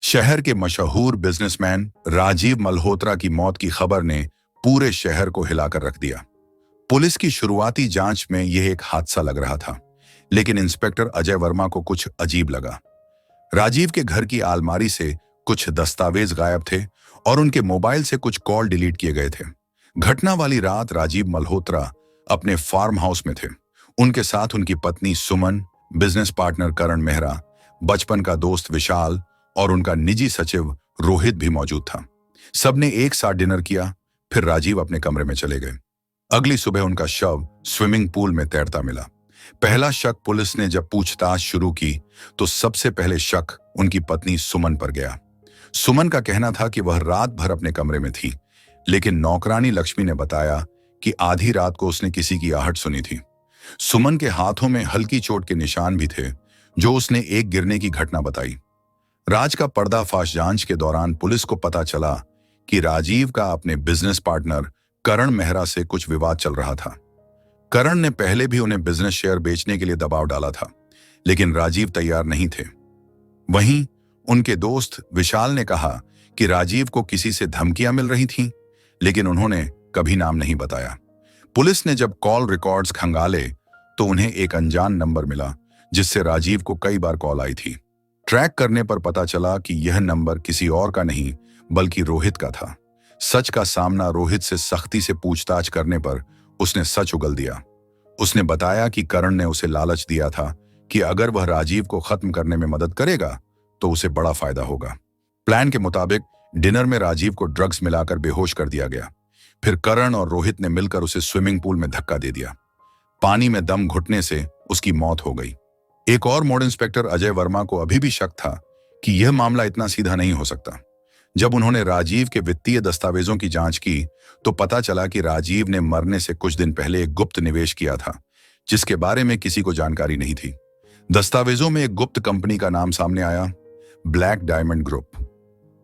शहर के मशहूर बिजनेसमैन राजीव मल्होत्रा की मौत की खबर ने पूरे शहर को हिलाकर रख दिया। पुलिस की शुरुआती जांच में यह एक हादसा लग रहा था, लेकिन इंस्पेक्टर अजय वर्मा को कुछ अजीब लगा। राजीव के घर की अलमारी से कुछ दस्तावेज गायब थे और उनके मोबाइल से कुछ कॉल डिलीट किए गए थे। घटना वाली रात राजीव मल्होत्रा अपने फार्म हाउस में थे। उनके साथ उनकी पत्नी सुमन, बिजनेस पार्टनर करण मेहरा, बचपन का दोस्त विशाल और उनका निजी सचिव रोहित भी मौजूद था। सबने एक साथ डिनर किया, फिर राजीव अपने कमरे में चले गए। अगली सुबह उनका शव स्विमिंग पूल में तैरता मिला। पहला शक पुलिस ने जब पूछताछ शुरू की तो सबसे पहले शक उनकी पत्नी सुमन पर गया। सुमन का कहना था कि वह रात भर अपने कमरे में थी, लेकिन नौकरानी लक्ष्मी ने बताया कि आधी रात को उसने किसी की आहट सुनी थी। सुमन के हाथों में हल्की चोट के निशान भी थे, जो उसने एक गिरने की घटना बताई। राज का पर्दाफाश जांच के दौरान पुलिस को पता चला कि राजीव का अपने बिजनेस पार्टनर करण मेहरा से कुछ विवाद चल रहा था। करण ने पहले भी उन्हें बिजनेस शेयर बेचने के लिए दबाव डाला था, लेकिन राजीव तैयार नहीं थे। वहीं उनके दोस्त विशाल ने कहा कि राजीव को किसी से धमकियां मिल रही थीं, लेकिन उन्होंने कभी नाम नहीं बताया। पुलिस ने जब कॉल रिकॉर्ड्स खंगाले तो उन्हें एक अनजान नंबर मिला, जिससे राजीव को कई बार कॉल आई थी। ट्रैक करने पर पता चला कि यह नंबर किसी और का नहीं बल्कि रोहित का था। सच का सामना रोहित से सख्ती से पूछताछ करने पर उसने सच उगल दिया। उसने बताया कि करण ने उसे लालच दिया था कि अगर वह राजीव को खत्म करने में मदद करेगा तो उसे बड़ा फायदा होगा। प्लान के मुताबिक डिनर में राजीव को ड्रग्स मिलाकर बेहोश कर दिया गया। फिर करण और रोहित ने मिलकर उसे स्विमिंग पूल में धक्का दे दिया। पानी में दम घुटने से उसकी मौत हो गई। एक और मोड़ इंस्पेक्टर अजय वर्मा को अभी भी शक था कि यह मामला इतना सीधा नहीं हो सकता। जब उन्होंने राजीव के वित्तीय दस्तावेजों की जांच की तो पता चला कि राजीव ने मरने से कुछ दिन पहले एक गुप्त निवेश किया था, जिसके बारे में किसी को जानकारी नहीं थी। दस्तावेजों में एक गुप्त कंपनी का नाम सामने आया, ब्लैक डायमंड ग्रुप।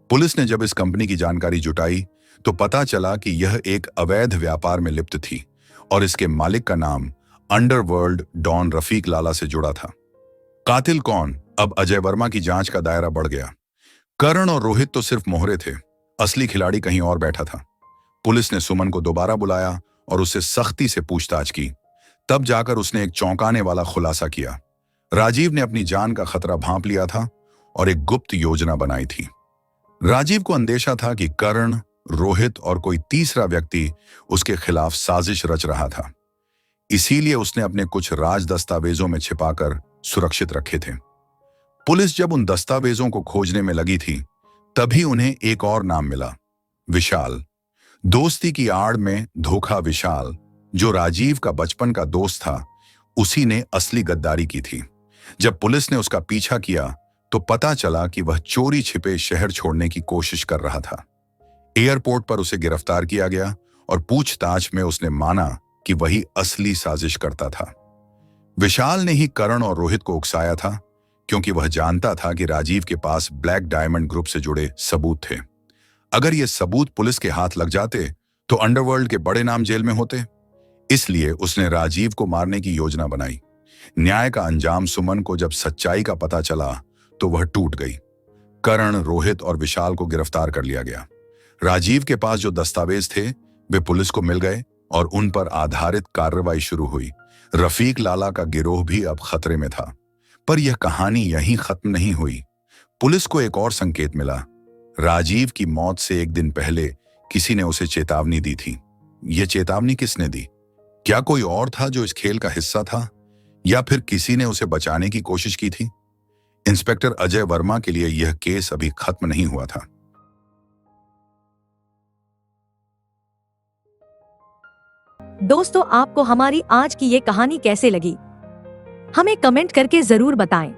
पुलिस ने जब इस कंपनी की जानकारी जुटाई तो पता चला कि यह एक अवैध व्यापार में लिप्त थी और इसके मालिक का नाम अंडरवर्ल्ड डॉन रफीक लाला से जुड़ा था। कातिल कौन? अब अजय वर्मा की जांच का दायरा बढ़ गया। करण और रोहित तो सिर्फ मोहरे थे, असली खिलाड़ी कहीं और बैठा था। पुलिस ने सुमन को दोबारा बुलाया और उससे सख्ती से पूछताछ की। तब जाकर उसने एक चौंकाने वाला खुलासा किया। राजीव ने अपनी जान का खतरा भांप लिया था और एक गुप्त योजना बनाई थी। राजीव को अंदेशा था कि करण, रोहित और कोई तीसरा व्यक्ति उसके खिलाफ साजिश रच रहा था। इसीलिए उसने अपने कुछ राज दस्तावेजों में छिपाकर सुरक्षित रखे थे। पुलिस जब उन दस्तावेजों को खोजने में लगी थी तभी उन्हें एक और नाम मिला, विशाल। दोस्ती की आड़ में धोखा विशाल, जो राजीव का बचपन का दोस्त था, उसी ने असली गद्दारी की थी। जब पुलिस ने उसका पीछा किया तो पता चला कि वह चोरी छिपे शहर छोड़ने की कोशिश कर रहा था। एयरपोर्ट पर उसे गिरफ्तार किया गया और पूछताछ में उसने माना कि वही असली साजिश करता था। विशाल ने ही करण और रोहित को उकसाया था, क्योंकि वह जानता था कि राजीव के पास ब्लैक डायमंड ग्रुप से जुड़े सबूत थे। अगर ये सबूत पुलिस के हाथ लग जाते तो अंडरवर्ल्ड के बड़े नाम जेल में होते। इसलिए उसने राजीव को मारने की योजना बनाई। न्याय का अंजाम सुमन को जब सच्चाई का पता चला तो वह टूट गई। करण, रोहित और विशाल को गिरफ्तार कर लिया गया। राजीव के पास जो दस्तावेज थे वे पुलिस को मिल गए और उन पर आधारित कार्रवाई शुरू हुई। रफीक लाला का गिरोह भी अब खतरे में था। पर यह कहानी यहीं खत्म नहीं हुई। पुलिस को एक और संकेत मिला। राजीव की मौत से एक दिन पहले किसी ने उसे चेतावनी दी थी। यह चेतावनी किसने दी? क्या कोई और था जो इस खेल का हिस्सा था, या फिर किसी ने उसे बचाने की कोशिश की थी? इंस्पेक्टर अजय वर्मा के लिए यह केस अभी खत्म नहीं हुआ था। दोस्तों, आपको हमारी आज की ये कहानी कैसे लगी, हमें कमेंट करके जरूर बताएं।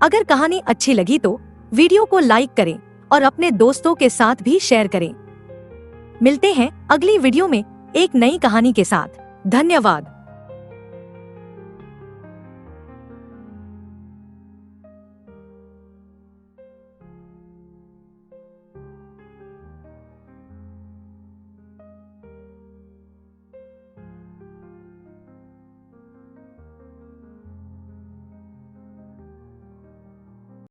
अगर कहानी अच्छी लगी तो वीडियो को लाइक करें और अपने दोस्तों के साथ भी शेयर करें। मिलते हैं अगली वीडियो में एक नई कहानी के साथ। धन्यवाद।